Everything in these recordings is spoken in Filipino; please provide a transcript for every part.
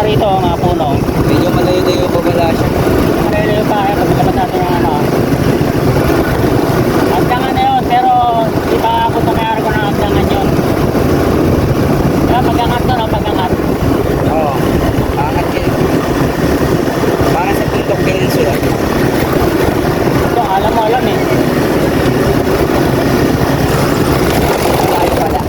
rito mga puno. Medyo malayo-layo pa pala siya. Malayo pa kaya pagkabas natin ng ano. Agdangan na yun, pero di pa ako tumayari ko ng agdangan yun. Kaya pag-angat doon, pag-angat. Oo. Pangat kayo. Para sa Puntok Peninsula. Ito, alam mo, alam eh. Malayo pala.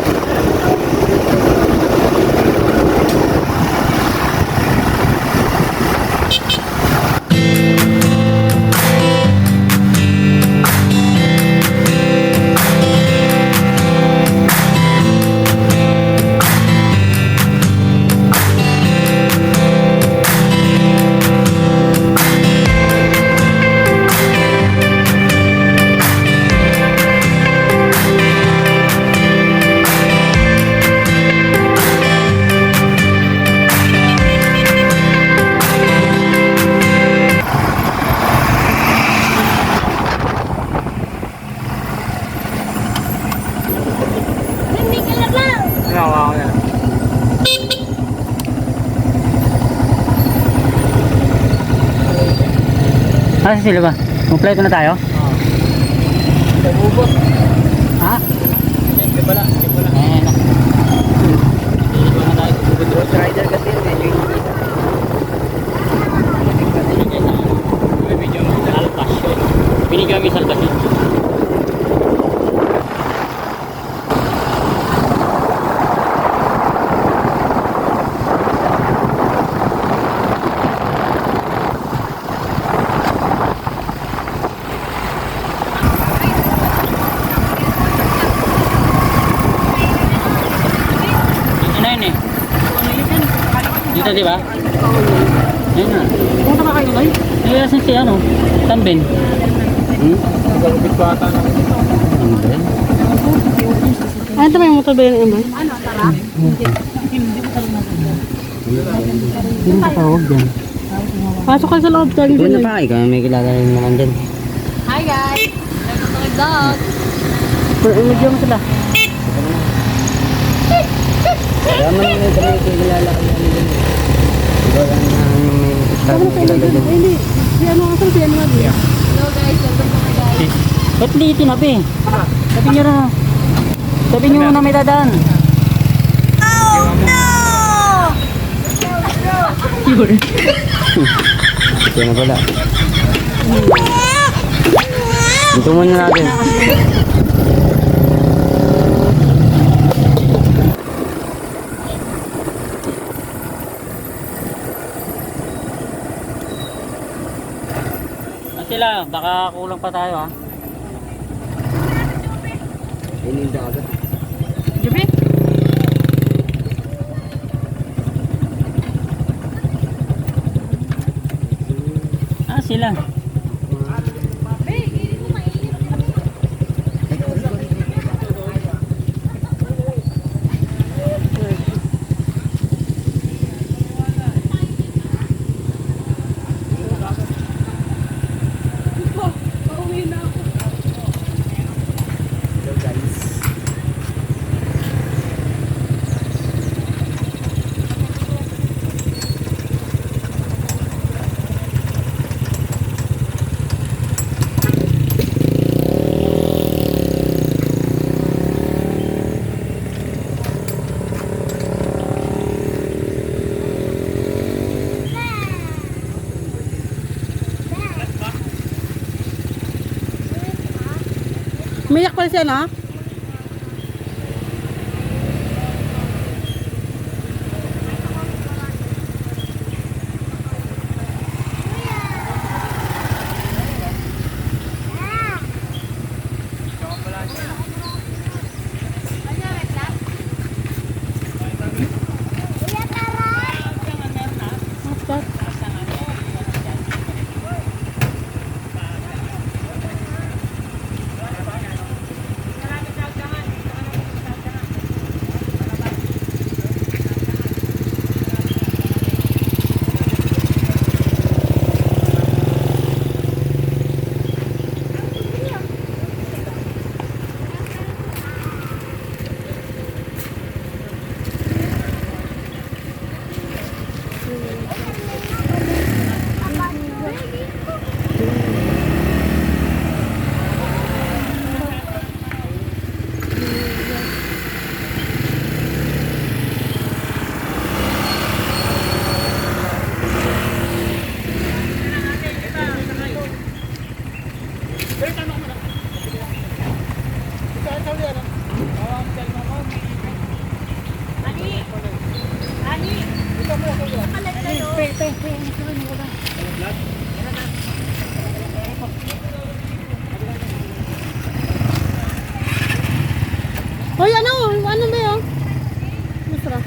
Nawa ko na. Ah, sila ba? Kompleto na tayo? Oo. Nabubot. Ha? Hindi pala. Eh, na. Hindi ko na tayo. Ghost Rider kasi medyo hindi. Binigay sa ano? Binigay mo sa alpas yun. Binigay mo sa alpas yun. Dito di ba? Ayun na. Punta ka kayo ngayon? Ayan si ano? Tambin. Galupit ko ata na. Tambin? Ano ito ba yung motor ba yung iba? Ano, tara? Sino ka tawag dyan? Pasok ka sa loob dyan. Ikaw na pa. Ikaw may kilala rin naman dyan. Hi guys! Welcome to my vlog! Medyo mo sila. Kaya man may dami kilala ko yan dyan. Diba lang na may Ano sa kilala dyan. Hindi. Si ano kasal si ano nga. Hello guys! Welcome to my vlog! Ba't di itinabi? Sabi nyo na. Sabi nyo na may dadaan. Oh no! Ito na pala. Ito muna natin. Sila, baka kulang pa tayo ha. Ayun yung dagat. Gabi? Ah, sila. Umiyak pala siya, no? Hoy, ano ba yun? Masara.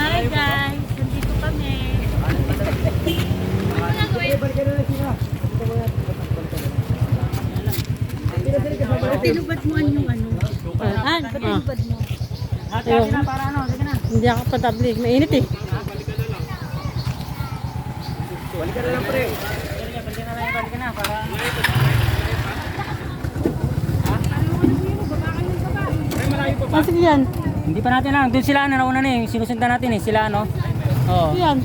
Hi guys, nandito kami. Tinubad mo yung ano. Tinubad mo. Hati-hati na para ano, sige na. Hindi ako patabli. Mainit eh. Balik ka na lang pre. Balik ka na para... Ah, sige yan. Hindi pa natin lang, doon sila nauna na eh, sinusundan natin eh, sila ano. Oo. Sige yan.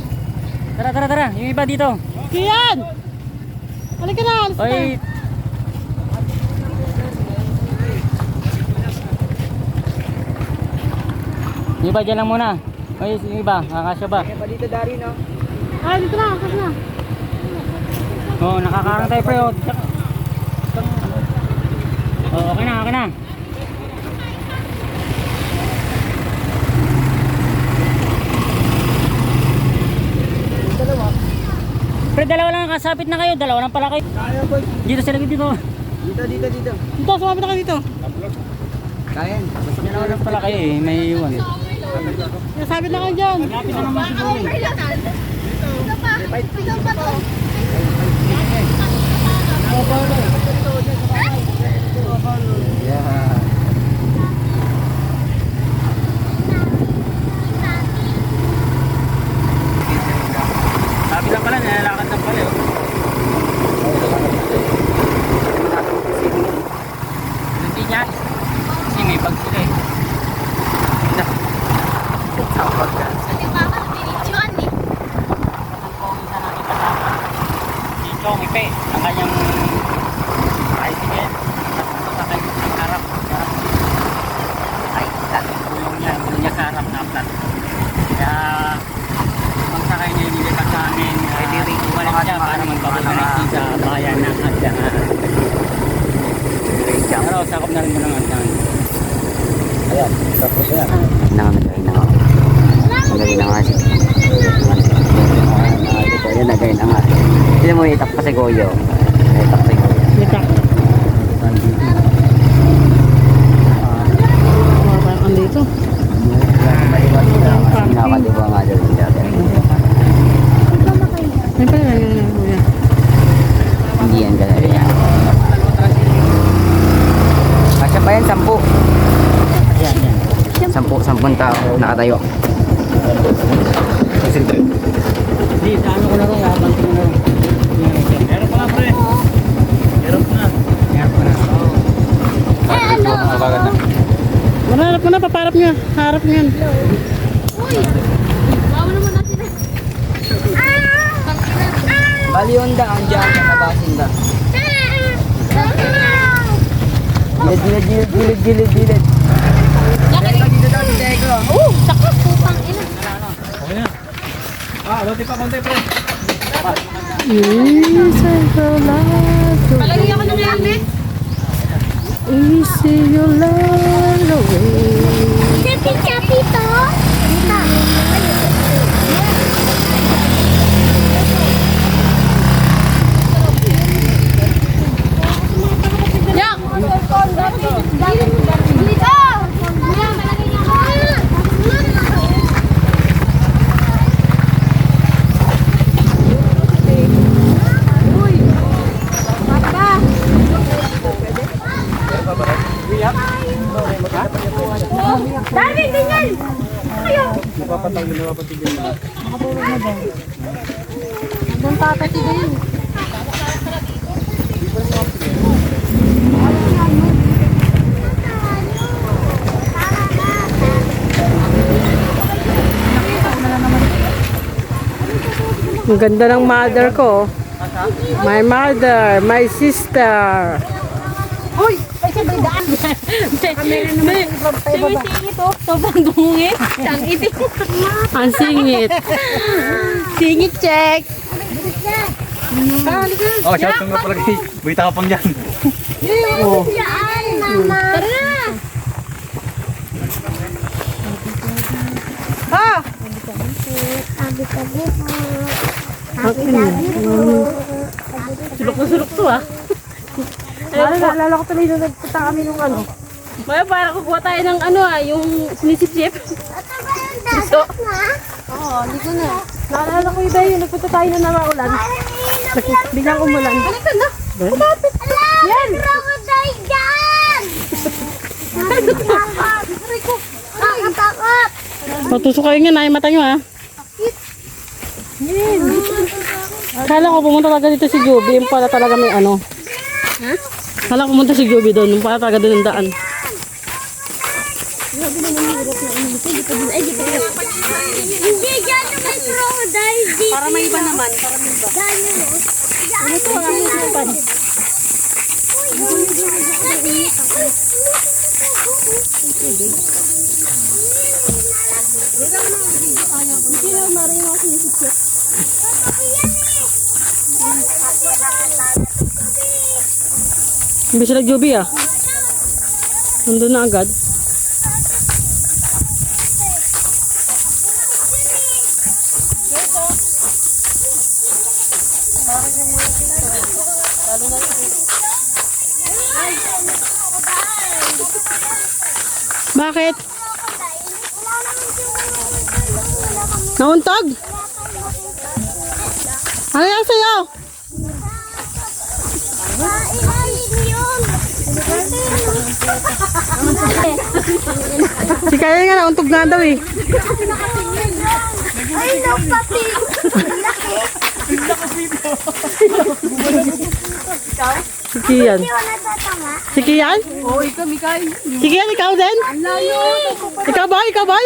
Tara, yung iba dito. Kian! Halika na, alis na. Oy, yung iba dyan lang muna. Oy, yung iba, kakasya ba? Ah, dito na, kasi na. Oo, nakakarang tayo pre. Oh, okay na. Pre, dalawa lang kasapit na kayo, dalawa lang pala kayo. Dito sila dito. Dito. Dito, sumapit na kayo dito. Kain. Dalawa lang pala kayo eh, may iwan. Nasabit na kayo dyan. Lapit na naman siguro eh. Yeah. Lapit lang pala, nilalakad lang pala. Hindi niya. Kasi may bag sila eh. Si Chong Ipe, ang kanyang tricycle. Sakay sa harap. Ay, gulong niya sa harap na flat. Kaya, pagsakay niya nilipat sa amin, walang siya para magpapagalit sa bayan ng Agdangan. Pero sakop na rin mo ng Agdangan. Ayan, tapos yan. Nagamin na nga. Nagamin na nga siya. Ayan, nagamin na nga. Sino mo itak pa si Goyo? Itak si Goyo. Dito. Parang dito. Nakakaliwa nga daw yung dati. Ayun pala, yan. Hindi yan ganun yan. Kasya pa yan, 10. Yan. 10 tao nakatayo. Hindi, sa ano ko na rin, habang ko na rin. Meron pa nga pre. Meron pa na. Harap mo na, paparap niya. Harap niyan. Uy! Bawa naman natin eh. Bali yung daan dyan, natabasin da. Gilid. Dito daw si Tego. Saka putang ina. Palagay ako ng ngayon eh. Easy your love away. Kapito. Yak! Dito! Dami, ganyan! Kayo! Doon tatatigil. Ang ganda ng mother ko. My mother, my sister. Uy! Ay, sabay daan! Singit oh. Sobrang dungit. Ang itim. Ang singit. Singit check. Oh, shout out nga pala kay Buita ka pang dyan. Oh. Yan, mama. Tara na. Ah! Sulok na sulok to ah. Naalala ko tuloy nung nagpunta kami nung ano. Maya para kukuha tayo ng ano ah, yung sinisip-sip. Gusto? Oo, hindi ko na. Naalala ko yung yung nagpunta tayo na namaulan. Biglang umulan. Balikan na. Kumapit. Yan. Crocodile dyan. Nakakatakot. Matusukayin nga na yung mata nyo ah. Kala ko pumunta talaga dito si Joby, yung pala talaga may ano. Kala ko pumunta si Joby doon, yung pala talaga doon ang daan. Hindi dyan yung may crocodile dito. Para may iba naman, para may iba. Dyan yun oh. Ano to ang isipan? Hindi sila Joby ah. Nandun na agad. Bakit? Nauntog? Ano yan sa'yo? Si Kaya nga nauntog nga daw eh. Ay, no, papi. Si Kian. Hindi ko natatama. Si Kian? Oo, ikaw, Mikay. Si Kian, ikaw din? Ikaw ba? Ikaw ba?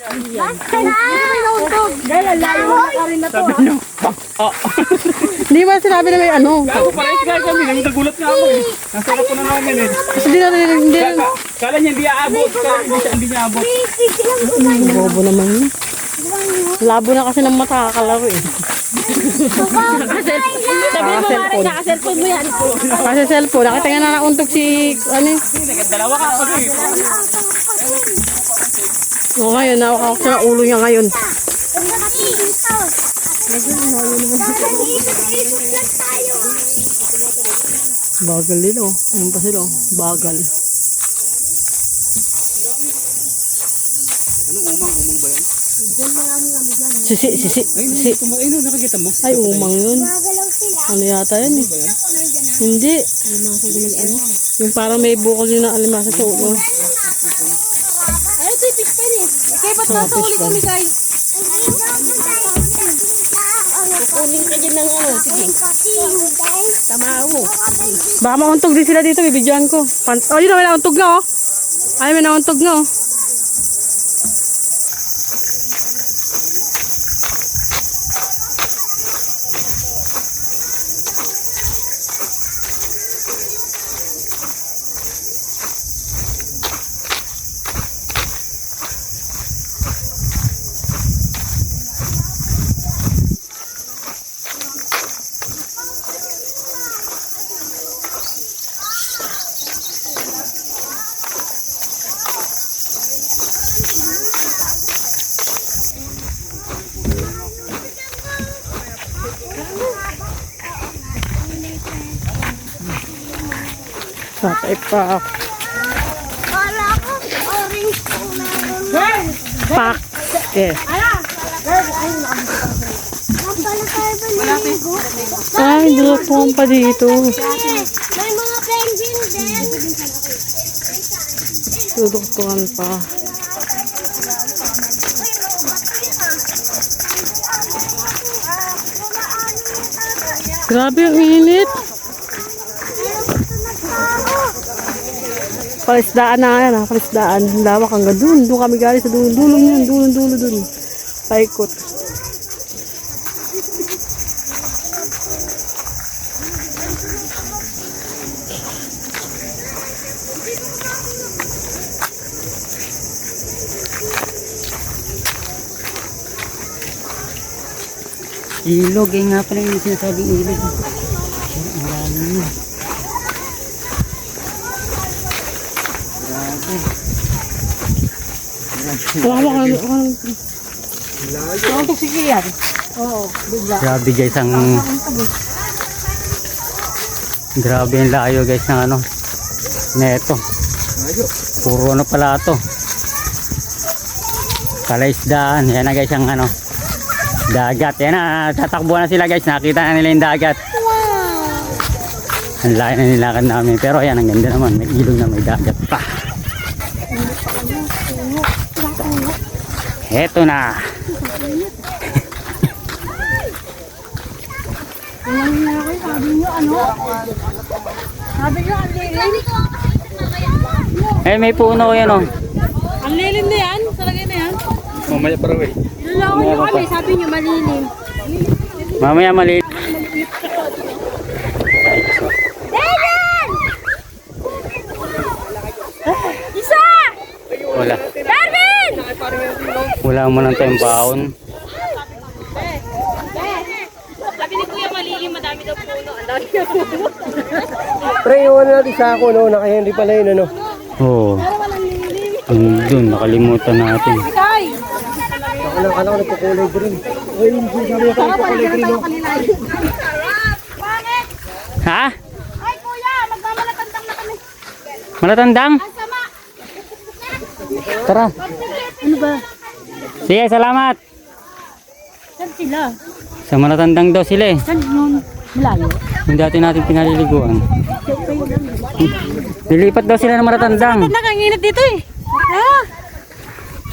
Basta na. Dahil alayo na rin na to. Hindi ba sinabi na may ano? Ako parehas nga kami, nagulat nga ako eh. Nasarap ko na namin eh. Kasi hindi natin, hindi natin. Kala niya hindi aabot, kala hindi niya abot. Bobo naman yun. Labo na kasi ng mata, kalaro eh. Sabi mo, Mara, naka-cellphone mo yan. Kasi cellphone, nakita nga na nauntog si, ano eh. Dalawa ka pa eh. O ngayon, nakakawak siya ng ulo niya ngayon. Bagal din oh. Ayun pa sila oh. Bagal. Anong umang ba yan? Sisi. Ay no, nakakita mo? Ay, umang yun. Ano yata yan eh? Hindi. Yung parang may bukol yun na alimasa sa ulo. Ay, ito yung fish pan eh. Kaya ba't nasa uli kami, guys? Kukunin ka dyan ng ano. Sige. Tamaho. Baka mauntog din sila dito, bibidyoan ko. Oh, yun na, may nauntog na oh. Ay, may nauntog na oh. Patay pa. Wala ko. Orange po meron. Pak. Eh. Napala tayo ba naligo? Ay, dulotong pa dito. May mga penguin din. Duduktukan pa. Grabe ang init. Palisdaan na yan ha, palisdaan. Lawak hanggang dun. Doon kami galing sa dulo yun. Dulo dun. Paikot. Ilog, eh nga pala yung sinasabing ilog. Ang lalim niya. Grabe guys, grabe yung layo guys ng ano. Neto. Puro ano pala to. Palaisdaan. Yan na guys ang ano. Dagat. Yan na. Tatakbo na sila guys. Nakita na nila yung dagat. Ang laki na nilakad namin. Pero ayan, ang ganda naman. May ilog na may dagat pa. Heto na. Eh, may puno yan oh. Ang lilim na yan. Salagay na yan. Mamaya pa raw eh. Niloko nyo kami. Sabi nyo malilim. Mamaya mali. Isa! Wala. Darwin! Wala mo ng tayong baon. Sabi ni Kuya malilim. Madami daw puno. Ang dami na puno. Pre, iwan natin sa ako, no? Naka-Henry pala yun, ano? Oo. Doon, nakalimutan natin. Kay! Alam ko nagkukulay green. Ay, yung sabi ko nagkukulay green, no? Ha? Ay Kuya! Magmamalatandang na kami. Malatandang? Ang sama! Tara. Ano ba? Sige, salamat. Saan sila? Sa Malatandang daw sila eh. Saan yun? Malayo. Yung dati natin pinaliliguan. Nilipat daw sila ng Malatandang. Nakanginit dito eh. Ha?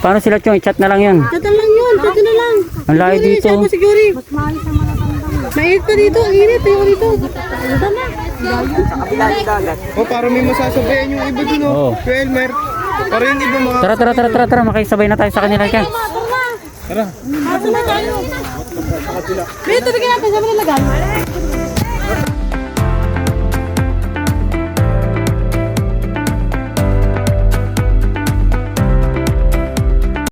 Paano sila Chong? I-chat na lang yun. Dito lang yun. Dito na lang. Ang layo dito. Siguro. Mas mahal sa Malatandang. Mainit pa dito. Ang init. Ayoko dito. Dito na. Oh, para may masasabayan yung iba dun, Oo. oh. Kuya Elmer. Para yung iba mga... Tara. Makisabay na tayo sa kanila ka. Tara. Dito na tayo. Dito bigyan natin. Sabi nila gano'n.